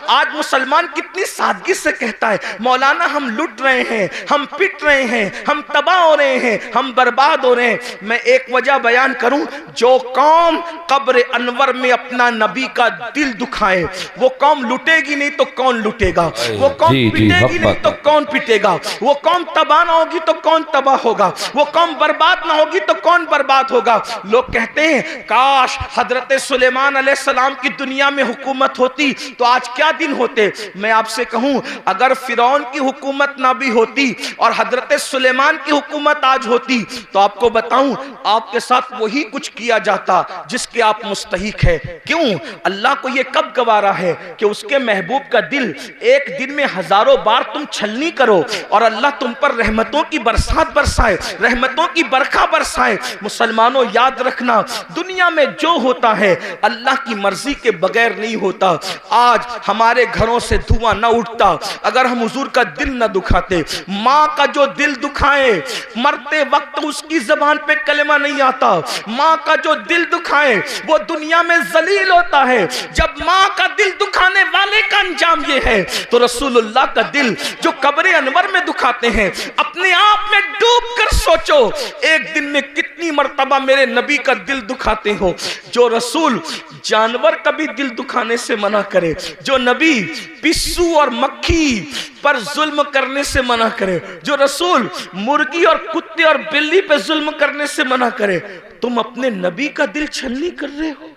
آج مسلمان کتنی سادگی سے کہتا ہے مولانا ہم لٹ رہے ہیں، ہم پٹ رہے ہیں، ہم تباہ ہو رہے ہیں، ہم برباد ہو رہے ہیں۔ میں ایک وجہ بیان کروں، جو قوم قبر انور میں اپنا نبی کا دل دکھائے وہ قوم لٹے گی نہیں تو کون لٹے گا، وہ قوم پٹے گی نہیں تو کون پٹے گا، وہ قوم تباہ نہ ہوگی تو کون تباہ ہوگا، وہ قوم برباد نہ ہوگی تو کون برباد ہوگا۔ لوگ کہتے ہیں کاش حضرت سلیمان علیہ السلام کی دنیا میں حکومت ہوتی تو آج کیا دن ہوتے۔ میں آپ سے کہوں اگر فرعون کی حکومت نہ بھی ہوتی اور حضرت سلیمان کی حکومت آج ہوتی تو آپ کو بتاؤں آپ کے ساتھ وہی کچھ کیا جاتا جس کے آپ مستحق ہے۔ کیوں؟ اللہ کو یہ کب گوارا ہے کہ اس کے محبوب کا دل ایک دن میں ہزاروں بار تم چھلنی کرو اور اللہ تم پر رحمتوں کی برسات برسائے، رحمتوں کی برکھا برسائے۔ مسلمانوں یاد رکھنا دنیا میں جو ہوتا ہے اللہ کی مرضی کے بغیر نہیں ہوتا۔ آج ہمارے گھروں سے دھواں نہ اٹھتا اگر ہم حضور کا دل نہ دکھاتے۔ ماں کا جو دل دکھائے مرتے وقت اس کی زبان پہ کلمہ نہیں آتا، ماں کا جو دل دکھائے وہ دنیا میں ذلیل ہوتا ہے۔ جب ماں کا دل دکھانے والے کا انجام یہ ہے تو رسول اللہ کا دل جو قبر انور میں دکھاتے ہیں اپنے آپ میں ڈوب کر سوچو ایک دن میں کتنی مرتبہ میرے نبی کا دل دکھاتے ہو۔ جو رسول جانور کا بھی دل دکھانے سے منع کرے، جو نبی پسو اور مکھی پر ظلم کرنے سے منع کرے، جو رسول مرغی اور کتے اور بلی پہ ظلم کرنے سے منع کرے، تم اپنے نبی کا دل چھلنی کر رہے ہو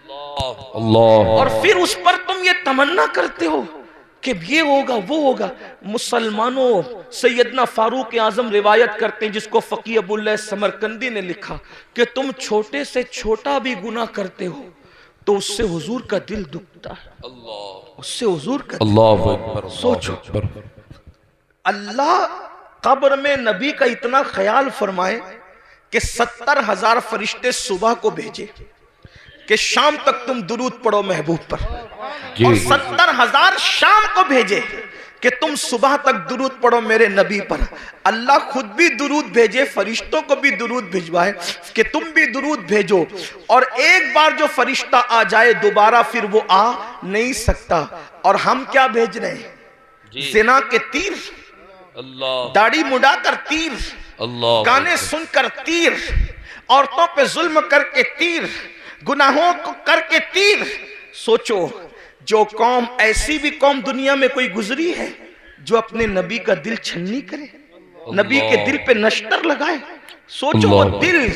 اور پھر اس پر تم یہ تمنا کرتے ہو کہ یہ ہوگا وہ ہوگا۔ مسلمانوں سیدنا فاروق اعظم روایت کرتے ہیں جس کو فقیہ ابو اللہ سمرقندی نے لکھا کہ تم چھوٹے سے چھوٹا بھی گناہ کرتے ہو تو اس سے حضور کا دل دکھتا ہے، اس سے حضور کا دل۔ سوچو اللہ قبر میں نبی کا اتنا خیال فرمائے کہ 70,000 فرشتے صبح کو بھیجے کہ شام تک تم درود پڑھو محبوب پر، اور 70,000 شام کو بھیجے کہ تم صبح تک درود پڑھو میرے نبی پر۔ اللہ خود بھی درود بھیجے، فرشتوں کو بھی درود بھیجوائے کہ تم بھی درود بھیجو، اور ایک بار جو فرشتہ آ جائے دوبارہ پھر وہ آ نہیں سکتا۔ اور ہم کیا بھیج رہے ہیں؟ زنا کے تیر، داڑھی مڈا کر تیر، گانے سن کر تیر، عورتوں پہ ظلم کر کے تیر، گناہوں کو کر کے تیر۔ سوچو جو قوم ایسی بھی قوم دنیا میں کوئی گزری ہے جو اپنے نبی کا دل چھلنی کرے، نبی کے دل پہ نشتر لگائے؟ سوچو وہ دل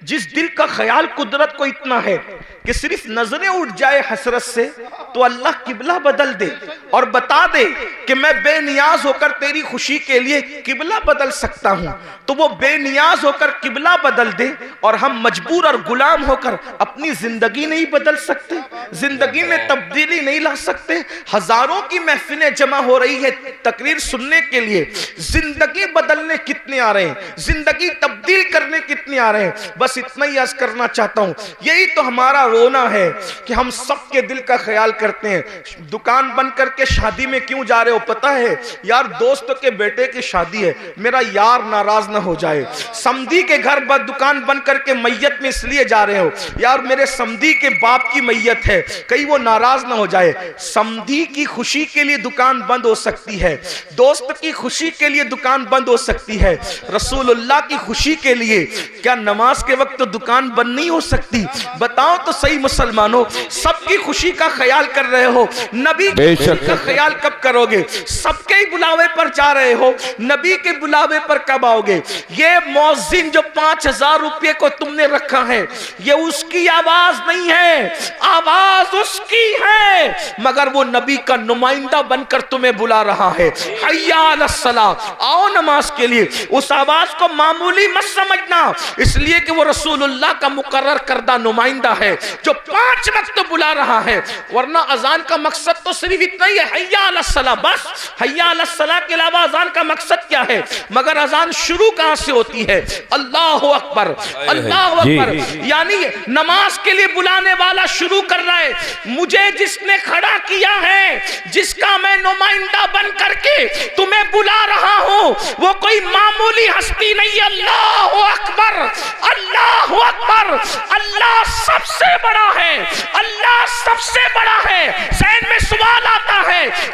جس دل کا خیال قدرت کو اتنا ہے کہ صرف نظریں اٹھ جائے حسرت سے تو اللہ قبلہ بدل دے اور بتا دے کہ میں بے نیاز ہو کر تیری خوشی کے لیے قبلہ بدل سکتا ہوں، تو وہ بے نیاز ہو کر قبلہ بدل دے اور ہم مجبور اور غلام ہو کر اپنی زندگی نہیں بدل سکتے، زندگی میں تبدیلی نہیں لا سکتے۔ ہزاروں کی محفلیں جمع ہو رہی ہے تقریر سننے کے لیے، زندگی بدلنے کتنے آ رہے ہیں، زندگی تبدیل کرنے کتنے آ رہے ہیں۔ بس اتنا ہی عرض کرنا چاہتا ہوں، یہی تو ہمارا رونا ہے کہ ہم سب کے دل کا خیال کرتے ہیں۔ دکان بند کر کے شادی میں کیوں جا رہے ہو پتہ ہے؟ یار دوست کے بیٹے کی شادی ہے، میرا یار ناراض نہ ہو جائے۔ سمدھی کے گھر دکان بند کر کے میت میں اس لیے جا رہے ہو یار میرے سمدھی کے باپ کی میت ہے، کہیں وہ ناراض نہ ہو جائے۔ سمدھی کی خوشی کے لیے دکان بند ہو سکتی ہے، دوست کی خوشی کے لیے دکان بند ہو سکتی ہے، رسول اللہ کی خوشی کے لیے کیا نماز کے وقت تو دکان بند نہیں ہو سکتی؟ بتاؤ تو صحیح مسلمانوں، سب کی خوشی کا خیال کر رہے ہو، نبی کی خوشی کا خیال کب کرو گے؟ سب کے بلاوے پر جا رہے ہو، نبی کے بلاوے پر کب آؤ گے؟ یہ مؤذن جو 5,000 روپے کو تم نے رکھا ہے یہ اس کی آواز نہیں ہے، آواز اس کی ہے، مگر وہ نبی کا نمائندہ بن کر تمہیں بلا رہا ہے۔ حی علی الصلاۃ، آؤ نماز کے لیے۔ اس آواز کو معمولی مت سمجھنا، اس لیے کہ وہ رسول اللہ کا مقرر کردہ نمائندہ ہے جو 5 وقت بلا رہا ہے، ورنہ اذان کا مقصد تو صرف اتنا ہی ہے، حی علی الصلاۃ، بس حی علی الصلاۃ کے علاوہ اذان کا مقصد کیا ہے؟ مگر اذان شروع کہاں سے ہوتی ہے؟ اللہ اکبر، اللہ اکبر، یعنی نماز کے لیے بلانے والا شروع کر رہا ہے، مجھے جس نے کھڑا کیا ہے، جس کا میں نمائندہ بن کر کے تمہیں بلا رہا ہوں، وہ کوئی معمولی ہستی نہیں۔ اللہ اکبر، اللہ اکبر، اللہ سب سے بڑا ہے، اللہ سب سے بڑا ہے۔ ذہن میں سوال آتا ہے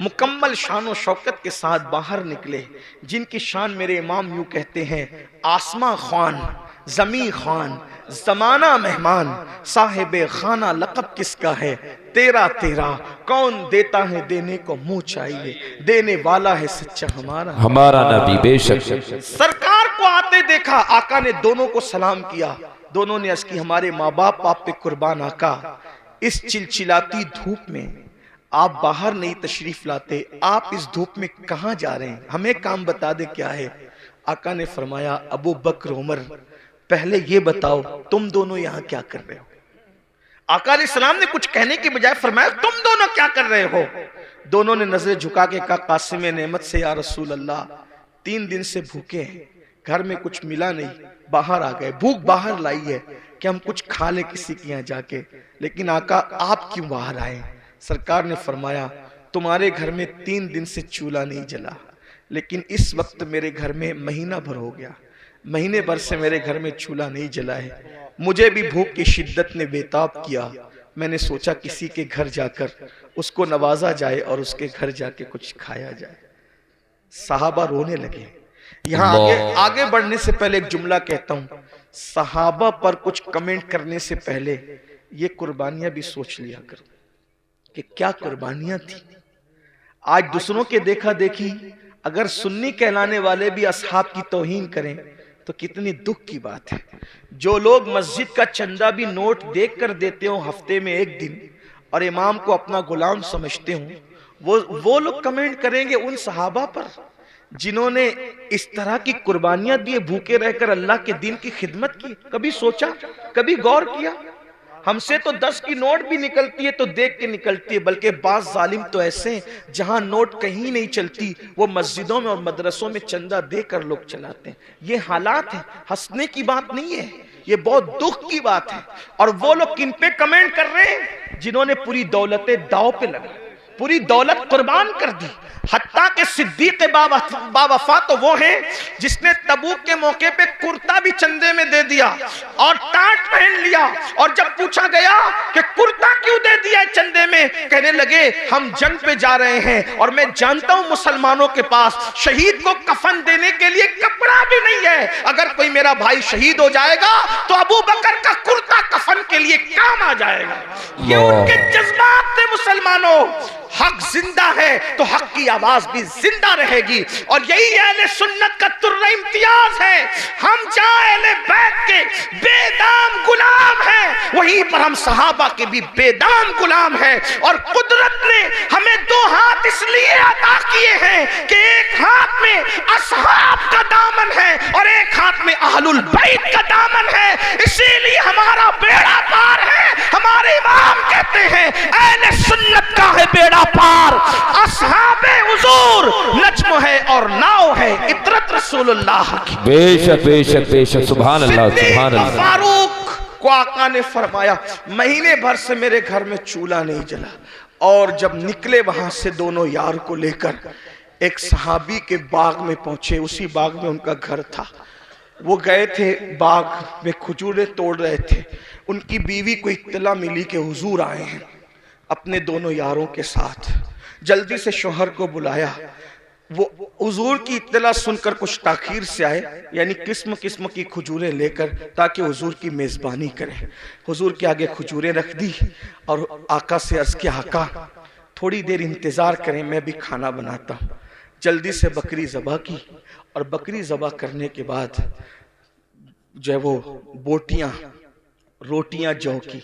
مکمل شان و شوکت کے ساتھ باہر نکلے، جن کی شان میرے امام یوں کہتے ہیں: آسماں خوان، زمین خوان، زمانہ مہمان، صاحب خانہ لقب کس کا ہے؟ تیرا تیرا کون دیتا ہے دینے کو منہ چاہیے، دینے والا ہے سچا ہمارا نبی بے شک۔ سرکار کو آتے دیکھا، آقا نے دونوں کو سلام کیا، دونوں نے عرض کی: ہمارے ماں باپ آپ پہ قربان آقا، اس چلچلاتی دھوپ میں آپ باہر نہیں تشریف لاتے، آپ اس دھوپ میں کہاں جا رہے ہیں؟ ہمیں کام بتا دے کیا ہے؟ آقا نے فرمایا: ابو بکر عمر، پہلے یہ بتاؤ تم دونوں یہاں کیا کر رہے ہو؟ آقا علیہ السلام نے کچھ کہنے کی بجائے فرمایا: تم دونوں کیا کر رہے ہو؟ دونوں نے نظر جھکا کے کہا: قاسم نعمت سے یا رسول اللہ، 3 دن سے بھوکے ہیں، گھر میں کچھ ملا نہیں، باہر آ گئے، بھوک باہر لائی ہے کہ ہم کچھ کھا لیں کسی کے یہاں جا کے، لیکن آقا آپ کیوں باہر آئے؟ سرکار نے فرمایا: تمہارے گھر میں 3 دن سے چولہا نہیں جلا، لیکن اس وقت میرے گھر میں مہینہ بھر ہو گیا، مہینے بھر سے میرے گھر میں چولہا نہیں جلا ہے، مجھے بھی بھوک کی شدت نے بےتاب کیا، میں نے سوچا کسی کے گھر جا کر اس کو نوازا جائے اور اس کے گھر جا کے کچھ کھایا جائے۔ صحابہ رونے لگے۔ یہاں آگے بڑھنے سے پہلے ایک جملہ کہتا ہوں، صحابہ پر کچھ کمنٹ کرنے سے پہلے یہ قربانیاں بھی سوچ لیا کرو کہ کیا قربانیاں تھی۔ آج دوسروں کے دیکھا دیکھی اگر سنی کہلانے والے بھی اصحاب کی توہین کریں تو کتنی دکھ کی بات ہے۔ جو لوگ مسجد کا چندہ بھی نوٹ دیکھ کر دیتے ہوں ہفتے میں 1 دن اور امام کو اپنا غلام سمجھتے ہوں، وہ لوگ کمنٹ کریں گے ان صحابہ پر جنہوں نے اس طرح کی قربانیاں دیے، بھوکے رہ کر اللہ کے دین کی خدمت کی۔ کبھی سوچا، کبھی غور کیا؟ ہم سے تو 10 کی نوٹ بھی نکلتی ہے تو دیکھ کے نکلتی ہے، بلکہ بعض ظالم تو ایسے ہیں جہاں نوٹ کہیں نہیں چلتی، وہ مسجدوں میں اور مدرسوں میں چندہ دے کر لوگ چلاتے ہیں۔ یہ حالات ہیں، ہنسنے کی بات نہیں ہے، یہ بہت دکھ کی بات ہے۔ اور وہ لوگ کن پہ کمنٹ کر رہے ہیں؟ جنہوں نے پوری دولت داؤ پہ لگا، پوری دولت قربان کر دی۔ حتیٰ کہ صدیق باوفا تو وہ ہیں جس نے تبوک کے موقع پہ کرتا بھی چندے میں دے دیا اور ٹاٹ پہن لیا، اور جب پوچھا گیا کہ کرتا کیوں دے دیا چندے میں، کہنے لگے ہم جنگ پہ جا رہے ہیں اور میں جانتا ہوں مسلمانوں کے پاس شہید کو کفن دینے کے لیے کپڑا بھی نہیں ہے، اگر کوئی میرا بھائی شہید ہو جائے گا تو ابو بکر کا کرتا کفن کے لیے کام آ جائے گا۔ یہ ان کے جذبات تھے مسلمانوں۔ حق زندہ ہے تو حق کی آواز بھی زندہ رہے گی، اور یہی اہل سنت کا ترہ امتیاز ہے۔ ہم جہاں اہل بیت کے بے دام غلام ہیں، وہیں پر ہم صحابہ کے بھی بے دام غلام ہیں، اور قدرت نے ہمیں 2 ہاتھ اس لیے عطا کیے ہیں کہ ایک ہاتھ میں اصحاب کا دامن ہے اور ایک ہاتھ میں اہل البیت کا دامن ہے، اسی لیے ہمارا بیڑا پار ہے۔ ہمارے امام کہتے ہیں اہل سنت کا ہے بیڑا پار، اصحاب حضور نجم ہے اور ناؤ ہے، عطرت رسول اللہ کی۔ بے شک بے شک بے شک، سبحان اللہ سبحان اللہ۔ فاروق کو آقا نے فرمایا مہینے بھر سے میرے گھر میں چولہا نہیں جلا، اور جب نکلے وہاں سے دونوں یار کو لے کر ایک صحابی کے باغ میں پہنچے، اسی باغ میں ان کا گھر تھا۔ وہ گئے تھے باغ میں کھجوریں توڑ رہے تھے، ان کی بیوی کو اطلاع ملی کہ حضور آئے ہیں اپنے دونوں یاروں کے ساتھ۔ جلدی سے شوہر کو بلایا، وہ حضور کی اطلاع سن کر کچھ تاخیر سے آئے، یعنی قسم قسم کی کھجوریں لے کر تاکہ حضور کی میزبانی کریں۔ حضور کے آگے کھجوریں رکھ دی اور آقا سے عرض کیا آقا تھوڑی دیر انتظار کریں، میں بھی کھانا بناتا ہوں۔ جلدی سے بکری ذبح کی، اور بکری ذبح کرنے کے بعد جو ہے وہ بوٹیاں روٹیاں جو کی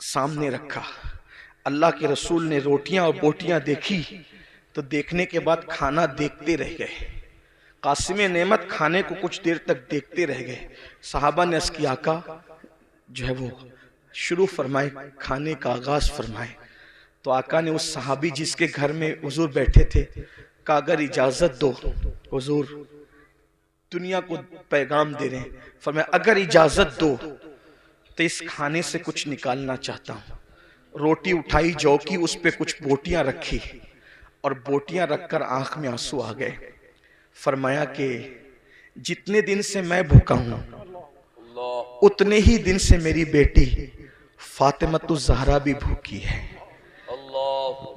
سامنے رکھا۔ اللہ کے رسول نے روٹیاں اور بوٹیاں دیکھی تو دیکھنے کے بعد کھانا دیکھتے رہ گئے۔ قاسم نعمت کھانے کو کچھ دیر تک دیکھتے رہ گئے۔ صحابہ نے عرض کی آقا جو ہے وہ شروع فرمائے، کھانے کا آغاز فرمائے۔ تو آقا نے اس صحابی جس کے گھر میں حضور بیٹھے تھے کہا اگر اجازت دو، حضور دنیا کو پیغام دے رہے ہیں، فرمایا اگر اجازت دو تو اس کھانے سے کچھ نکالنا چاہتا ہوں۔ روٹی اٹھائی جو کی، اس پہ کچھ بوٹیاں رکھی، اور بوٹیاں رکھ کر آنکھ میں آنسو آ گئے۔ فرمایا کہ جتنے دن سے میں بھوکا ہوں اتنے ہی دن سے میری بیٹی فاطمہ الزہرا بھی بھوکی ہے۔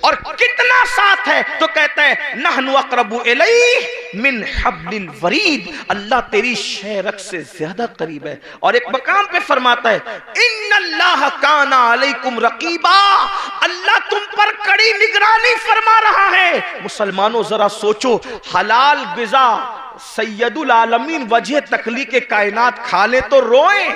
اور کتنا ساتھ ہے تو کہتا ہے نحن اقرب الیہ من حبل الورید، اللہ تیری شہ رگ سے زیادہ قریب ہے۔ اور ایک مقام پہ فرماتا ہے ان اللہ کان علیکم رقیبا، اللہ تم پر کڑی نگرانی فرما رہا ہے۔ مسلمانوں ذرا سوچو، حلال غذا سید العالمین وجہ تخلیق کائنات کھا لے تو روئیں،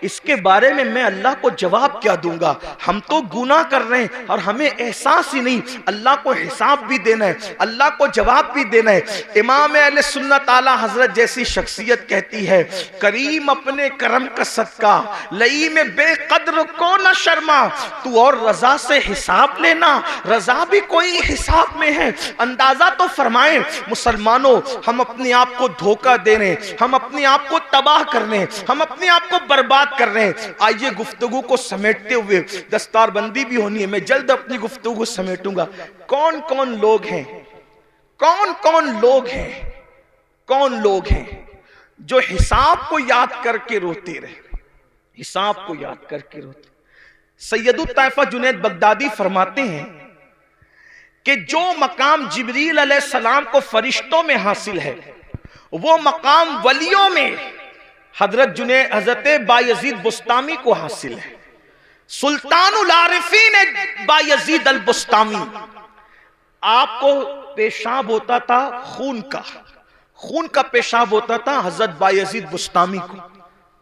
اس کے بارے میں میں اللہ کو جواب کیا دوں گا؟ ہم تو گناہ کر رہے ہیں اور ہمیں احساس ہی نہیں، اللہ کو حساب بھی دینا ہے، اللہ کو جواب بھی دینا ہے۔ امام اہل سنت اعلیٰ حضرت جیسی شخصیت کہتی ہے کریم اپنے کرم کا صدقہ لئی میں بے قدر کو نہ شرما، تو اور رضا سے حساب لینا، رضا بھی کوئی حساب میں ہے۔ اندازہ تو فرمائیں مسلمانوں، ہم اپنے آپ کو دھوکہ دے رہے ہیں، ہم اپنے آپ کو تباہ کر رہے ہیں، ہم اپنے آپ کو برباد کر رہے ہیں۔ آئیے گفتگو کو سمیٹتے ہوئے، دستار بندی بھی ہونی ہے، میں جلد اپنی گفتگو کو سمیٹوں گا۔ کون کون لوگ ہیں، کون کون لوگ ہیں، کون لوگ ہیں جو حساب کو یاد کر کے روتے رہے، حساب کو یاد کر کے روتے۔ سید الطائفہ جنید بغدادی فرماتے ہیں کہ جو مقام جبریل علیہ السلام کو فرشتوں میں حاصل ہے، وہ مقام ولیوں میں حضرت بایزید بستامی کو حاصل ہے۔ سلطان العارفین بایزید البستامی، آپ کو پیشاب ہوتا تھا خون کا پیشاب ہوتا تھا حضرت بایزید بستامی کو۔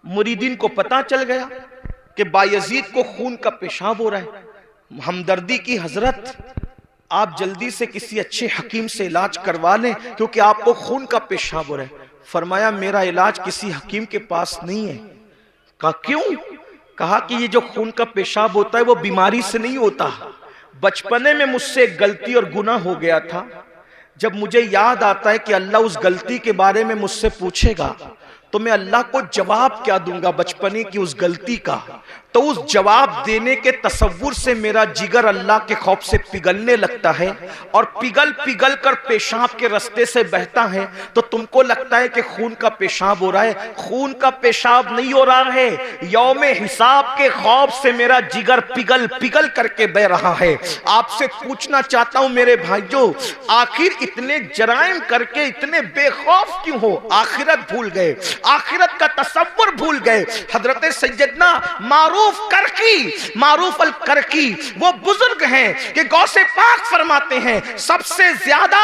مریدین کو پتا چل گیا کہ بایزید کو خون کا پیشاب ہو رہا ہے، ہمدردی کی حضرت آپ جلدی سے کسی اچھے حکیم سے علاج کروا لیں کیونکہ آپ کو خون کا پیشاب ہو رہا ہے۔ فرمایا میرا علاج کسی حکیم کے پاس نہیں ہے۔ کہا کیوں؟ کہا کہ یہ جو خون کا پیشاب ہوتا ہے وہ بیماری سے نہیں ہوتا، بچپنے میں مجھ سے ایک غلطی اور گناہ ہو گیا تھا، جب مجھے یاد آتا ہے کہ اللہ اس غلطی کے بارے میں مجھ سے پوچھے گا تو میں اللہ کو جواب کیا دوں گا بچپنے کی اس غلطی کا، تو اس جواب دینے کے تصور سے میرا جگر اللہ کے خوف سے پگھلنے لگتا ہے، اور پگھل کر پیشاب کے رستے سے بہتا ہے، تو تم کو لگتا ہے کہ خون کا پیشاب ہو رہا ہے۔ خون کا پیشاب نہیں ہو رہا ہے، یوم حساب کے خوف سے میرا جگر پگھل کر کے بہ رہا ہے۔ آپ سے پوچھنا چاہتا ہوں میرے بھائیوں، آخر اتنے جرائم کر کے اتنے بے خوف کیوں ہو؟ آخرت بھول گئے، آخرت کا تصور بھول گئے۔ حضرت سیدنا معروف الکرکی وہ بزرگ ہیں کہ غوث پاک فرماتے ہیں سب سے زیادہ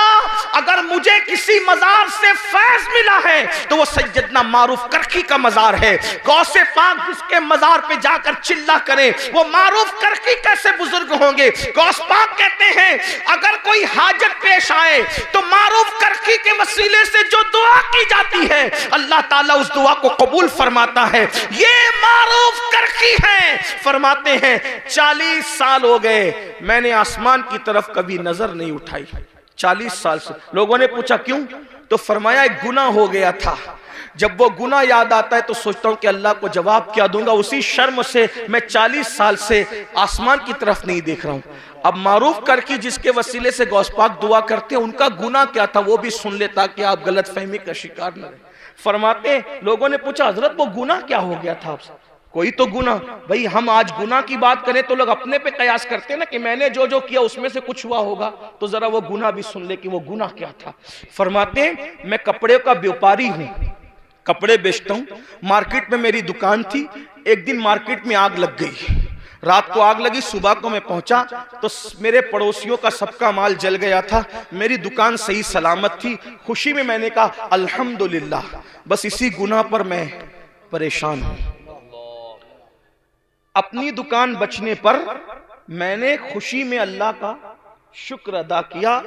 اگر مجھے کسی مزار سے فیض ملا ہے تو وہ سیدنا معروف کرکی کا مزار ہے۔ غوث پاک جس کے مزار پہ جا کر چلا کرے وہ معروف کرکی کیسے بزرگ ہوں گے؟ غوث پاک کہتے ہیں اگر کوئی حاجت پیش آئے تو معروف کرکی کے وسیلے سے جو دعا کی جاتی ہے اللہ تعالیٰ اس دعا کو قبول فرماتا ہے۔ یہ معروف کرکی ہیں، فرماتے ہیں 40 سال ہو گئے میں نے آسمان کی طرف کبھی نظر نہیں اٹھائی۔ 40 سال سے لوگوں نے پوچھا کیوں؟ تو فرمایا ایک گناہ ہو گیا تھا، جب وہ گناہ یاد آتا ہے تو سوچتا ہوں کہ اللہ کو جواب کیا دوں گا، اسی شرم سے میں 40 سال سے آسمان کی طرف نہیں دیکھ رہا ہوں۔ اب معروف کرکی جس کے وسیلے سے غوث پاک دعا کرتے ہیں ان کا گناہ کیا تھا وہ بھی سن لے تاکہ آپ غلط فہمی کا شکار نہ رہیں۔ فرماتے ہیں لوگوں نے پوچھا حضرت وہ گناہ کیا ہو گیا تھا آپ سے؟ کوئی تو گناہ، بھئی ہم آج گناہ کی بات کریں تو لوگ اپنے پہ قیاس کرتے ہیں نا کہ میں نے جو کیا اس میں سے کچھ ہوا ہوگا، تو ذرا وہ گناہ بھی سن لے کہ وہ گناہ کیا تھا۔ فرماتے ہیں میں کپڑے کا بیوپاری ہوں، کپڑے بیچتا ہوں، مارکیٹ میں میری دکان تھی، ایک دن مارکیٹ میں آگ لگ گئی، رات کو آگ لگی، صبح کو میں پہنچا تو میرے پڑوسیوں کا سب کا مال جل گیا تھا، میری دکان صحیح سلامت تھی۔ خوشی میں میں نے کہا الحمدللہ، بس اسی گناہ پر میں پریشان ہوں۔ اپنی دکان بچنے پر میں نے خوشی میں اللہ کا شکر ادا کیا،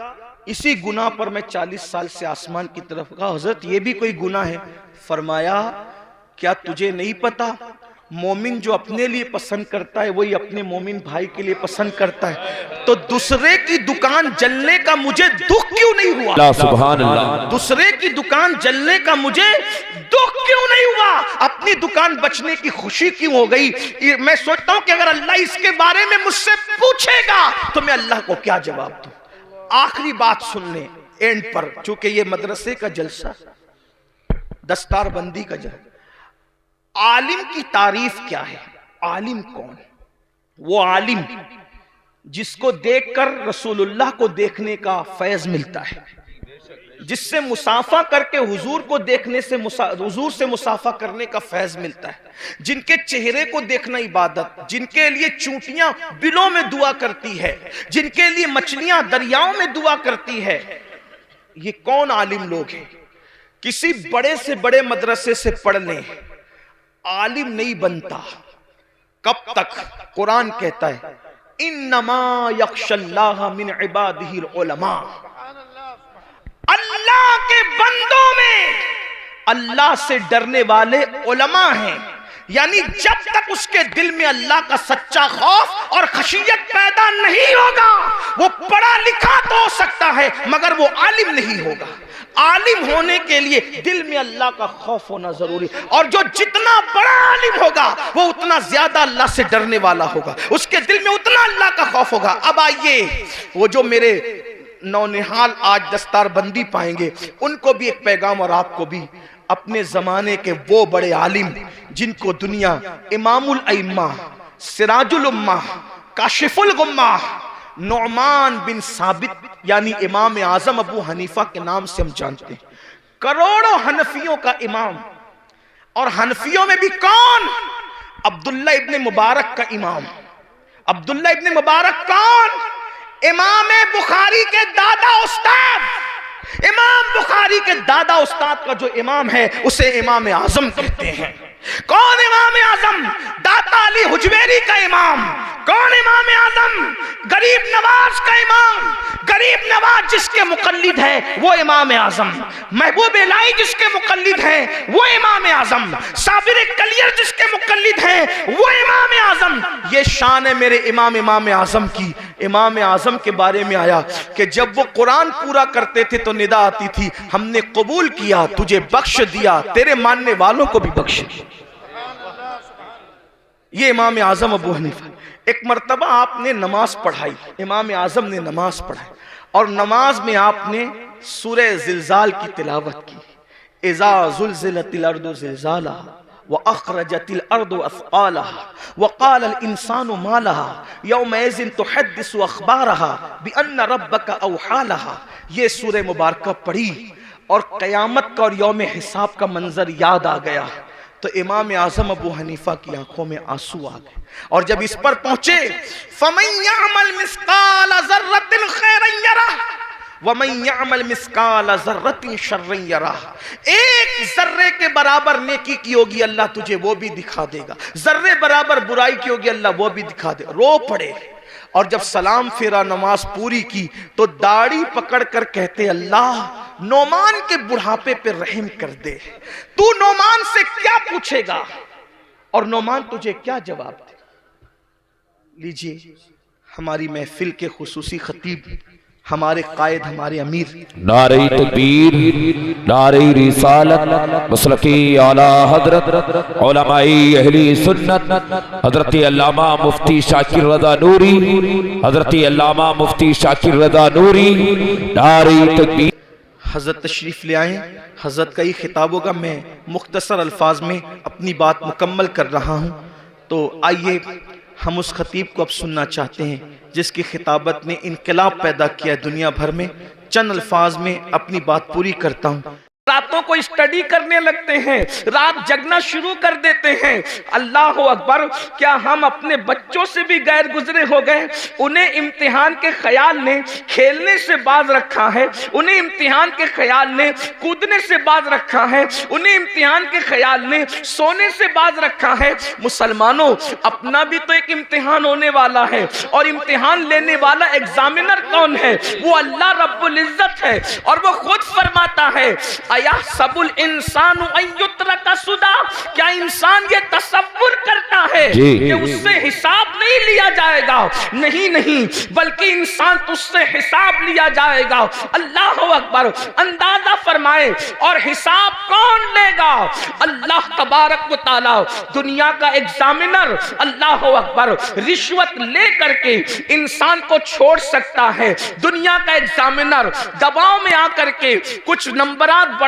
اسی گناہ پر میں 40 سال سے آسمان کی طرف کہا حضرت یہ بھی کوئی گناہ ہے؟ فرمایا کیا تجھے نہیں پتا مومن جو اپنے لیے پسند کرتا ہے وہی اپنے مومن بھائی کے لیے پسند کرتا ہے، تو دوسرے کی دکان جلنے کا مجھے دکھ کیوں نہیں ہوا؟ اللہ سبحان اللہ، دوسرے کی دکان جلنے کا مجھے دکھ کیوں نہیں ہوا؟ اپنی دکان بچنے کی خوشی کیوں ہو گئی؟ میں سوچتا ہوں کہ اگر اللہ اس کے بارے میں مجھ سے پوچھے گا تو میں اللہ کو کیا جواب دوں؟ آخری بات سن لیں اینڈ پر، چونکہ یہ مدرسے کا جلسہ، دستار بندی کا جلسہ۔ عالم کی تعریف کیا ہے؟ عالم کون؟ وہ عالم جس کو دیکھ کر رسول اللہ کو دیکھنے کا فیض ملتا ہے، جس سے مسافہ کر کے حضور کو دیکھنے سے حضور سے مسافہ کرنے کا فیض ملتا ہے، جن کے چہرے کو دیکھنا عبادت، جن کے لیے چونٹیاں بلوں میں دعا کرتی ہے، جن کے لیے مچھلیاں دریاؤں میں دعا کرتی ہے، یہ کون عالم لوگ ہیں؟ کسی بڑے سے بڑے مدرسے سے پڑھ لیں، عالم نہیں بنتا۔ کب تک؟ قرآن کہتا ہے انما یخشی اللہ من عبادہ العلماء، اللہ کے بندوں میں اللہ سے ڈرنے والے علماء ہیں، یعنی جب تک اس کے دل میں اللہ کا سچا خوف اور خشیت پیدا نہیں ہوگا، وہ پڑھا لکھا تو ہو سکتا ہے مگر وہ عالم نہیں ہوگا۔ عالم ہونے کے لیے دل میں اللہ کا خوف ہونا ضروری، اور جو جتنا بڑا عالم ہوگا وہ اتنا زیادہ اللہ سے ڈرنے والا ہوگا، اس کے دل میں اتنا اللہ کا خوف ہوگا۔ اب آئیے وہ جو میرے نونہال آج دستار بندی پائیں گے، ان کو بھی ایک پیغام اور آپ کو بھی، اپنے زمانے کے وہ بڑے عالم جن کو دنیا امام الائمہ، سراج الامہ، کاشف الغمہ، نعمان بن ثابت یعنی امام اعظم ابو حنیفہ کے نام سے ہم جانتے ہیں، کروڑوں حنفیوں کا امام، اور حنفیوں میں بھی کون؟ عبداللہ ابن مبارک کا امام۔ عبداللہ ابن مبارک کون؟ امام بخاری کے دادا استاد۔ امام بخاری کے دادا استاد کا جو امام ہے اسے امام اعظم کہتے ہیں۔ کون امام اعظم؟ داتا علی حجویری کا امام۔ کون امام اعظم؟ غریب نواز کا امام۔ غریب نواز جس کے مقلد ہے وہ امام اعظم۔ محبوب الہی جس کے مقلد ہیں وہ امام اعظم۔ صابر کلیر جس کے مقلد ہیں وہ امام اعظم۔ یہ شان ہے میرے امام اعظم کی۔ امام اعظم کے بارے میں آیا کہ جب وہ قرآن پورا کرتے تھے تو ندا آتی تھی، ہم نے قبول کیا، تجھے بخش دیا، تیرے ماننے والوں کو بھی بخش دیا۔ یہ امام اعظم ابو حنیفہ۔ ایک مرتبہ آپ نے نماز پڑھائی، امام اعظم نے نماز پڑھائی، اور نماز میں آپ نے سورہ زلزال کی تلاوت کی۔ اذا زلزلت الارض زلزالها وَأَخْرَجَتِ الْأَرْضُ أَثْقَالَهَا وَقَالَ الْإِنسَانُ مَا لَهَا يَوْمَئِذٍ تُحَدِّثُ أَخْبَارَهَا بِأَنَّ رَبَّكَ أَوْحَىٰ لَهَا۔ یہ سورہ مبارکہ پڑھی اور قیامت کا اور یوم حساب کا منظر یاد آ گیا تو امام اعظم ابو حنیفہ کی آنکھوں میں آنسو آ گئے، اور جب اس پر پہنچے فَمَن يَعْمَلْ مِثْقَالَ ذَرَّةٍ خَيْرًا يَرَهُ وَمَن يَعْمَلْ مِثْقَالَ ذَرَّةٍ شَرًّا يَرَهُ۔ ایک ذرے کے برابر نیکی کی ہوگی اللہ تجھے وہ بھی دکھا دے گا، ذرے برابر برائی کی ہوگی اللہ وہ بھی دکھا دے گا۔ رو پڑے، اور جب سلام پھیرا نماز پوری کی تو داڑھی پکڑ کر کہتے اللہ نعمان کے بڑھاپے پہ رحم کر دے، تو نعمان سے کیا پوچھے گا اور نعمان تجھے کیا جواب دے۔ لیجئے ہماری محفل کے خصوصی خطیب، ہمارے قائد، ہمارے امیر، نعرہ تکبیر، نعرہ رسالت، مسلکی اعلیٰ حضرت علماء اہل سنت حضرت علامہ مفتی شاکر رضا نوری، حضرت علامہ مفتی شاکر رضا نوری، نعرہ تکبیر۔ حضرت تشریف لے آئیں، حضرت کا یہ خطاب ہوگا، میں مختصر الفاظ میں اپنی بات مکمل کر رہا ہوں، تو آئیے ہم اس خطیب کو اب سننا چاہتے ہیں جس کی خطابت نے انقلاب پیدا کیا دنیا بھر میں۔ چند الفاظ میں اپنی بات پوری کرتا ہوں۔ راتوں کو اسٹڈی کرنے لگتے ہیں، رات جگنا شروع کر دیتے ہیں۔ اللہ اکبر، کیا ہم اپنے بچوں سے بھی غیر گزرے ہو گئے؟ انہیں امتحان کے خیال نے کھیلنے سے باز رکھا ہے، انہیں امتحان کے خیال نے کودنے سے باز رکھا ہے، انہیں امتحان کے خیال نے سونے سے باز رکھا ہے۔ مسلمانوں، اپنا بھی تو ایک امتحان ہونے والا ہے، اور امتحان لینے والا ایگزامینر کون ہے؟ وہ اللہ رب العزت ہے، اور وہ خود فرماتا ہے اَيَحْسَبُ الْإِنسَانُ أَن يُتْرَكَ سُدًى، کیا انسان یہ تصور کرتا ہے کہ اس سے حساب نہیں لیا جائے گا؟ نہیں، بلکہ انسان تجھ سے حساب لیا جائے گا۔ اللہ اکبر، اندازہ فرمائے، اور حساب کون لے گا؟ اللہ تبارک و تعالی، دنیا کا ایگزامینر۔ اللہ اکبر، رشوت لے کر کے انسان کو چھوڑ سکتا ہے، دنیا کا ایگزامینر دباؤ میں آ کر کے کچھ نمبرات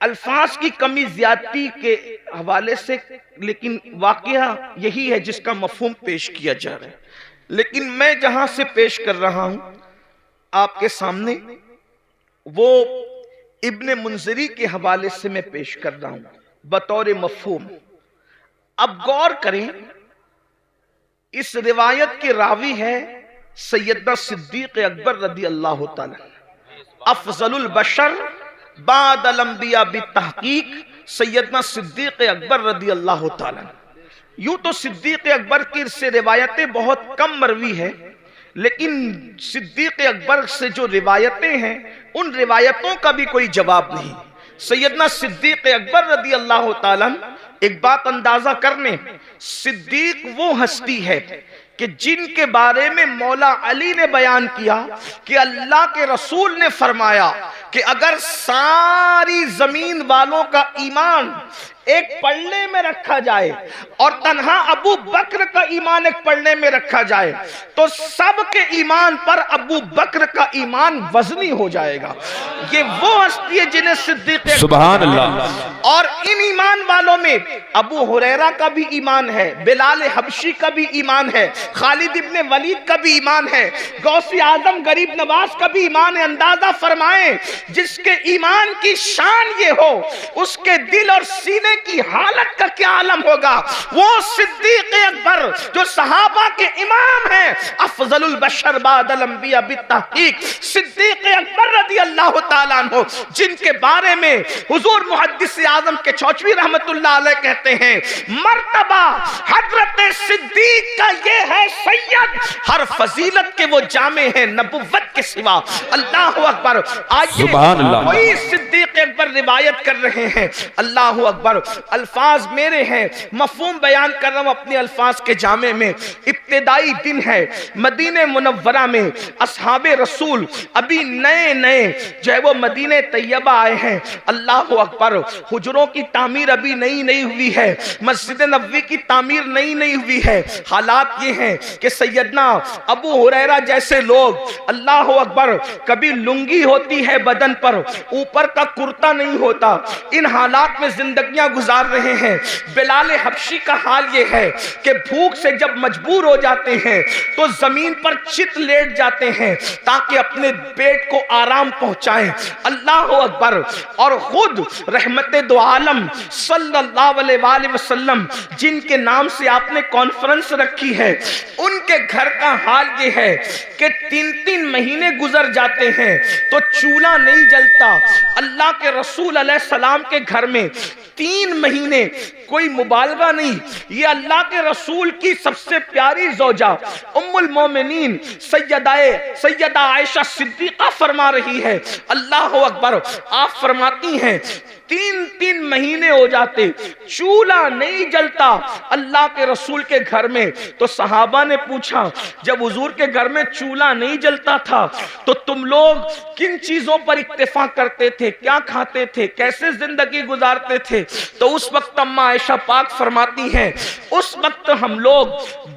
الفاظ کی کمی زیادتی کے حوالے سے، لیکن واقعہ یہی ہے جس کا مفہوم پیش کیا جا رہا ہے. لیکن میں جہاں سے پیش کر رہا ہوں آپ کے سامنے، وہ ابن منذری کے حوالے سے میں پیش کر رہا ہوں بطور مفہوم. اب غور کریں، اس روایت کے راوی ہے سیدنا صدیق اکبر رضی اللہ تعالی، افضل البشر بعد الانبیاء بالتحقیق سیدنا صدیق اکبر رضی اللہ تعالی. یوں تو صدیق اکبر کی سے روایتیں بہت کم مروی ہیں، لیکن صدیق اکبر سے جو روایتیں ہیں ان روایتوں کا بھی کوئی جواب نہیں. سیدنا صدیق اکبر رضی اللہ تعالیٰ، ایک بات اندازہ کرنے، صدیق وہ ہستی ہے کہ جن کے بارے میں مولا علی نے بیان کیا کہ اللہ کے رسول نے فرمایا کہ اگر ساری زمین والوں کا ایمان ایک پلڑے میں رکھا جائے اور تنہا ابو بکر کا ایمان ایک پلڑے میں رکھا جائے تو سب کے ایمان پر ابو بکر کا ایمان وزنی ہو جائے گا. یہ وہ ہستی ہے جنہیں صدیق سبحان اللہ. اور ان ایمان والوں میں ابو ہریرہ کا بھی ایمان ہے، بلال حبشی کا بھی ایمان ہے، خالد ابن ولید کا بھی ایمان ہے، غوث اعظم غریب نواز کا بھی ایمان ہے. اندازہ فرمائیں جس کے ایمان کی شان یہ ہو اس کے دل اور سینے کی حالت کا کیا عالم ہوگا. وہ صدیق اکبر جو صحابہ کے امام ہیں، افضل البشر بعد الانبیاء بالتحقیق صدیق اکبر رضی اللہ تعالیٰ عنہ، جن کے بارے میں حضور محدث اعظم کے چوچوی رحمت اللہ علیہ کہتے ہیں مرتبہ حضرت صدیق کا یہ ہے سید، ہر فضیلت کے وہ جامع ہیں نبوت کے سوا. اللہ اکبر. آئیے وہی صدیق اکبر روایت کر رہے ہیں. اللہ اکبر. الفاظ میرے ہیں، مفہوم بیان کر رہا ہوں اپنے الفاظ کے جامع میں. ابتدائی دن ہے، مدینہ منورہ میں اصحاب رسول ابھی نئے جو ہے وہ مدینہ طیبہ آئے ہیں. اللہ اکبر. حجروں کی تعمیر ابھی نئی ہوئی ہے، مسجد نبوی کی تعمیر نئی ہوئی ہے. حالات یہ ہیں کہ سیدنا ابو ہریرہ جیسے لوگ، اللہ اکبر، کبھی لنگی ہوتی ہے بدن پر، اوپر کا کرتا نہیں ہوتا، ان حالات میں زندگیاں گزار رہے ہیں. بلال حبشی کا حال یہ ہے کہ بھوک سے جب مجبور ہو جاتے ہیں تو زمین پر چت لیٹ جاتے ہیں تاکہ اپنے پیٹ کو آرام پہنچائیں. اللہ اکبر. اور خود رحمت دو عالم صلی اللہ علیہ وآلہ وسلم جن کے نام سے آپ نے کانفرنس رکھی ہے، ان کے گھر کا حال یہ ہے کہ 3 مہینے گزر جاتے ہیں تو چولہا نہیں جلتا. اللہ کے رسول علیہ السلام کے گھر میں 3 مہینے کوئی مبالغہ نہیں. یہ اللہ کے رسول کی سب سے پیاری زوجہ ام المومنین سیدہ عائشہ صدیقہ فرما رہی ہے. اللہ اکبر. آپ فرماتی ہیں 3 مہینے ہو جاتے، چولہا نہیں جلتا اللہ کے رسول کے گھر میں. تو صحابہ نے پوچھا جب حضور کے گھر میں چولہا نہیں جلتا تھا تو تم لوگ کن چیزوں پر اکتفا کرتے تھے، کیا کھاتے تھے، کیسے زندگی گزارتے تھے؟ تو اس وقت اماں عائشہ پاک فرماتی ہیں اس وقت ہم لوگ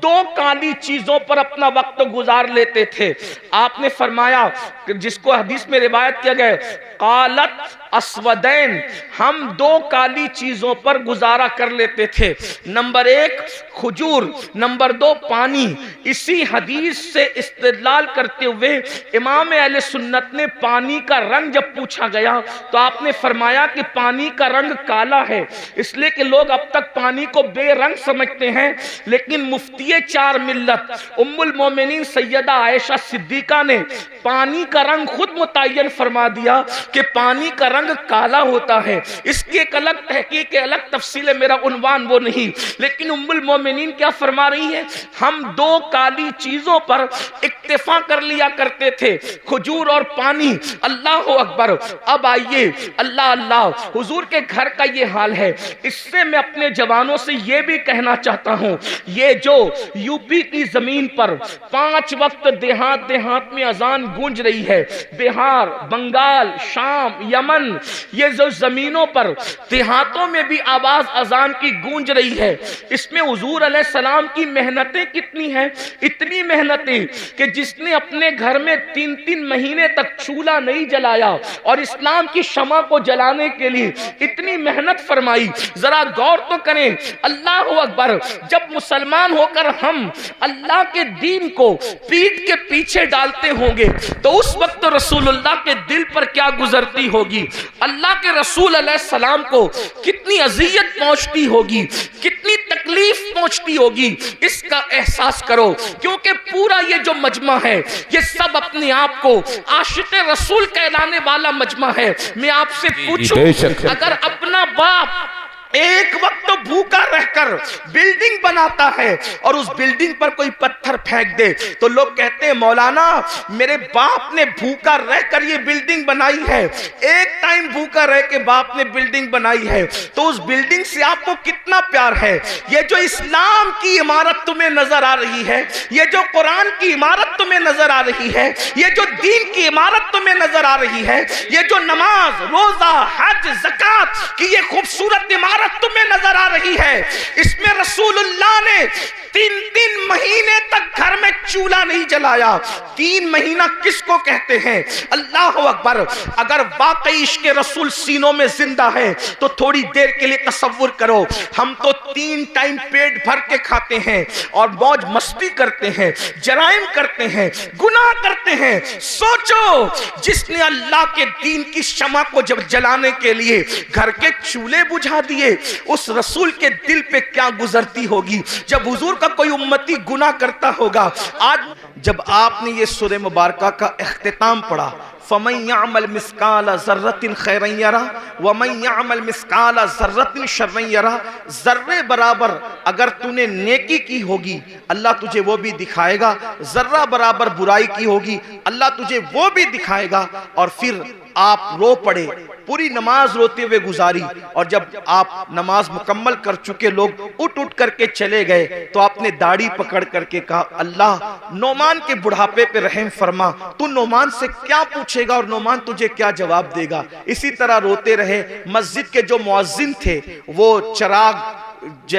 2 کالی چیزوں پر اپنا وقت گزار لیتے تھے. آپ نے فرمایا جس کو حدیث میں روایت کیا گیا قالت اسودین، ہم 2 کالی چیزوں پر گزارا کر لیتے تھے. نمبر 1 کھجور، نمبر 2 پانی. اسی حدیث سے استدلال کرتے ہوئے امام اہل سنت نے پانی کا رنگ جب پوچھا گیا تو آپ نے فرمایا کہ پانی کا رنگ کالا ہے، اس لیے کہ لوگ اب تک پانی کو بے رنگ سمجھتے ہیں، لیکن مفتی 4 ملت ام المومنین سیدہ عائشہ صدیقہ نے پانی کا رنگ خود متعین فرما دیا کہ پانی کا رنگ کالا ہوتا ہے. اس کی ایک الگ تحقیق، الگ تفصیل ہے، میرا عنوان وہ نہیں. لیکن ام المومنین کیا فرما رہی ہے؟ ہم 2 کالی چیزوں پر اکتفا کر لیا کرتے تھے، کھجور اور پانی. اللہ اکبر. اب آئیے اللہ حضور کے گھر کا یہ حال ہے. اس سے میں اپنے جوانوں سے یہ بھی کہنا چاہتا ہوں، یہ جو یو پی کی زمین پر 5 وقت دیہات میں اذان گونج رہی ہے، بہار، بنگال، شام، یمن، یہ جو زمین زمینوں پر دیہاتوں میں بھی آواز اذان کی گونج رہی ہے۔ اس میں حضور علیہ السلام کی محنتیں کتنی ہیں، اتنی محنتیں کہ جس نے اپنے گھر میں 3 مہینے تک چولہا نہیں جلایا اور اسلام کی شمع کو جلانے کے لیے اتنی محنت فرمائی، ذرا غور تو کریں۔ اللہ اکبر، جب مسلمان ہو کر ہم اللہ کے دین کو پیٹھ کے پیچھے ڈالتے ہوں گے تو اس وقت رسول اللہ کے دل پر کیا گزرتی ہوگی، اللہ کے رسول علیہ السلام کو کتنی اذیت پہنچتی ہوگی، کتنی تکلیف پہنچتی ہوگی، اس کا احساس کرو۔ کیونکہ پورا یہ جو مجمع ہے یہ سب اپنے آپ کو عاشق رسول کہلانے والا مجمع ہے۔ میں آپ سے پوچھوں، اگر اپنا باپ ایک وقت تو بھوکا رہ کر بلڈنگ بناتا ہے اور اس بلڈنگ پر کوئی پتھر پھینک دے تو لوگ کہتے ہیں مولانا میرے باپ نے بھوکا رہ کر یہ بلڈنگ بنائی ہے، ایک ٹائم بھوکا رہ کے باپ نے بلڈنگ بنائی ہے، تو اس بلڈنگ سے آپ کو کتنا پیار ہے۔ یہ جو اسلام کی عمارت تمہیں نظر آ رہی ہے، یہ جو قرآن کی عمارت تمہیں نظر آ رہی ہے، یہ جو دین کی عمارت تمہیں نظر آ رہی ہے، یہ جو نماز، روزہ، حج، زکوٰۃ کی یہ خوبصورت عمارت تمہیں نظر آ رہی ہے، اس میں رسول اللہ نے 3 مہینے تک گھر میں چولہا نہیں جلایا۔ 3 مہینہ کس کو کہتے ہیں؟ اللہ اکبر، اگر واقعی عشق رسول سینوں میں زندہ ہے تو تھوڑی دیر کے لیے تصور کرو، ہم تو 3 ٹائم پیٹ بھر کے کھاتے ہیں اور موج مستی کرتے ہیں، جرائم کرتے ہیں، گناہ کرتے ہیں۔ سوچو جس نے اللہ کے دین کی شمع کو جب جلانے کے لیے گھر کے چولہے بجھا دیے، اس رسول کے دل پہ کیا گزرتی ہوگی جب حضور کا کوئی امتی گناہ کرتا ہوگا۔ آج جب آپ نے یہ سورہ مبارکہ کا اختتام پڑھا، فَمَن يَعْمَلْ مِثْقَالَ ذَرَّةٍ خَيْرًا يَرَهُ وَمَن يَعْمَلْ مِثْقَالَ ذَرَّةٍ شَرًّا يَرَهُ، ذرے برابر اگر تو نے نیکی کی ہوگی اللہ تجھے وہ بھی دکھائے گا، ذرہ برابر برائی کی ہوگی اللہ تجھے وہ بھی دکھائے گا۔ اور پھر آپ رو پڑے، پوری نماز روتے ہوئے گزاری، اور جب آپ نماز مکمل کر چکے لوگ اٹھ کر کے چلے گئے تو آپ نے داڑھی پکڑ کر کے کہا اللہ نعمان کے بڑھاپے پہ رحم فرما، تو نعمان سے کیا پوچھے گا اور نعمان تجھے کیا جواب دے گا۔ اسی طرح روتے رہے۔ مسجد کے جو مؤذن تھے وہ چراغ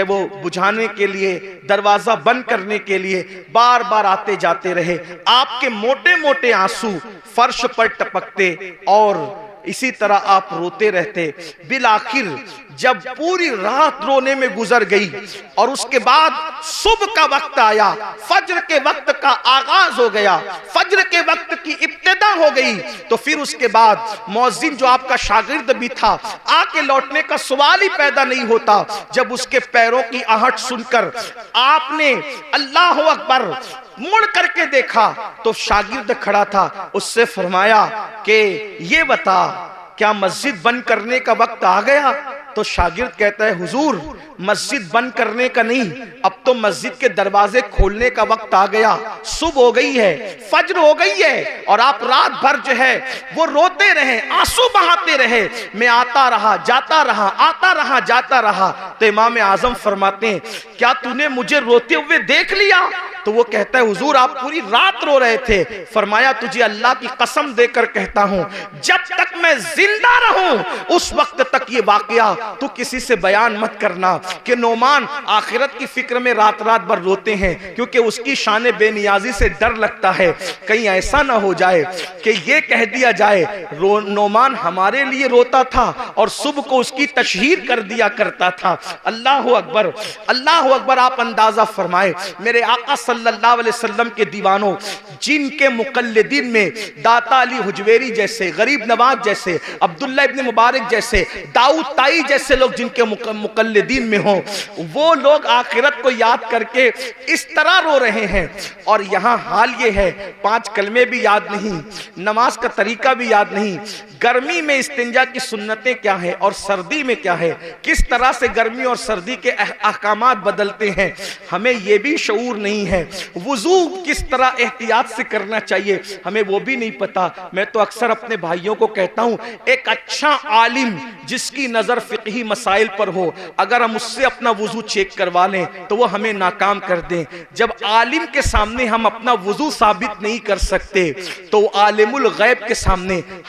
وہ بجھانے کے لیے، دروازہ بند کرنے کے لیے بار بار آتے جاتے رہے۔ آپ کے موٹے موٹے آنسو فرش پر ٹپکتے اور اسی طرح آپ روتے رہتے۔ بالآخر جب پوری رات رونے میں گزر گئی اور اس کے بعد صبح کا وقت آیا، فجر کے وقت کا آغاز ہو گیا، فجر کے وقت کی ابتدا ہو گئی، تو پھر اس کے بعد مؤذن جو آپ کا شاگرد بھی تھا آ کے لوٹنے کا سوال ہی پیدا نہیں ہوتا۔ جب اس کے پیروں کی آہٹ سن کر آپ نے اللہ اکبر مڑ کر کے دیکھا تو شاگرد کھڑا تھا، اس سے فرمایا کہ یہ بتا کیا مسجد بند کرنے کا وقت آ گیا؟ تو شاگرد کہتا ہے حضور مسجد بند کرنے کا نہیں، اب تو مسجد کے دروازے کھولنے کا وقت آ گیا، صبح ہو گئی ہے، فجر ہو گئی ہے، اور آپ رات بھر جو ہے وہ روتے رہے، آنسو بہاتے رہے۔ میں آتا رہا جاتا رہا، آتا رہا جاتا رہا۔ تو امام اعظم فرماتے ہیں کیا تو نے مجھے روتے ہوئے دیکھ لیا؟ تو وہ کہتا ہے حضور آپ پوری رات رو رہے تھے۔ فرمایا تجھے اللہ کی قسم دے کر کہتا ہوں جب تک میں زندہ رہوں اس وقت تک یہ واقعہ تو کسی سے بیان مت کرنا کہ نعمان آخرت کی فکر میں رات رات بھر روتے ہیں، کیونکہ اس کی شان بے نیازی سے ڈر لگتا ہے کہیں ایسا نہ ہو جائے کہ یہ کہہ دیا جائے نعمان ہمارے لیے روتا تھا اور صبح کو اس کی تشہیر کر دیا کرتا تھا۔ اللہ اکبر، اللہ اکبر۔ آپ اندازہ فرمائے میرے آقا صلی اللہ علیہ وسلم کے دیوانوں، جن کے مقلدین میں داتا علی حجویری جیسے، غریب نواز جیسے، عبداللہ ابن مبارک جیسے، داؤد تائی جیسے لوگ جن کے مقلدین میں ہوں، وہ لوگ آخرت کو یاد کر کے اس طرح رو رہے ہیں۔ اور یہاں حال یہ ہے 5 کلمے بھی یاد نہیں، نماز کا طریقہ بھی یاد نہیں، گرمی میں استنجا کی سنتیں کیا ہیں اور سردی میں کیا ہے، کس طرح سے گرمی اور سردی کے احکامات بدلتے ہیں، ہمیں یہ بھی شعور نہیں ہے۔ وضو کس طرح احتیاط سے کرنا چاہیے ہمیں وہ بھی نہیں پتا۔ میں تو اکثر اپنے بھائیوں کو کہتا ہوں ایک اچھا عالم جس کی نظر فقہی مسائل پر ہو، اگر ہم اس سے اپنا وضو چیک کروا لیں تو وہ ہمیں ناکام کر دیں۔ جب عالم کے سامنے ہم اپنا وضو ثابت نہیں کر سکتے تو عالم الغیب کے سامنے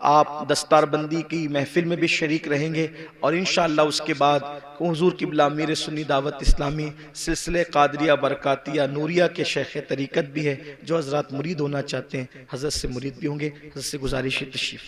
آپ دستار بندی کی محفل میں بھی شریک رہیں گے، اور انشاءاللہ اس کے بعد حضور قبلہ امیر سنی دعوت اسلامی سلسلہ قادریہ برکاتیہ نوریہ کے شیخ طریقت بھی ہے، جو حضرات مرید ہونا چاہتے ہیں حضرت سے مرید بھی ہوں گے۔ حضرت سے گزارش ہے تشریف۔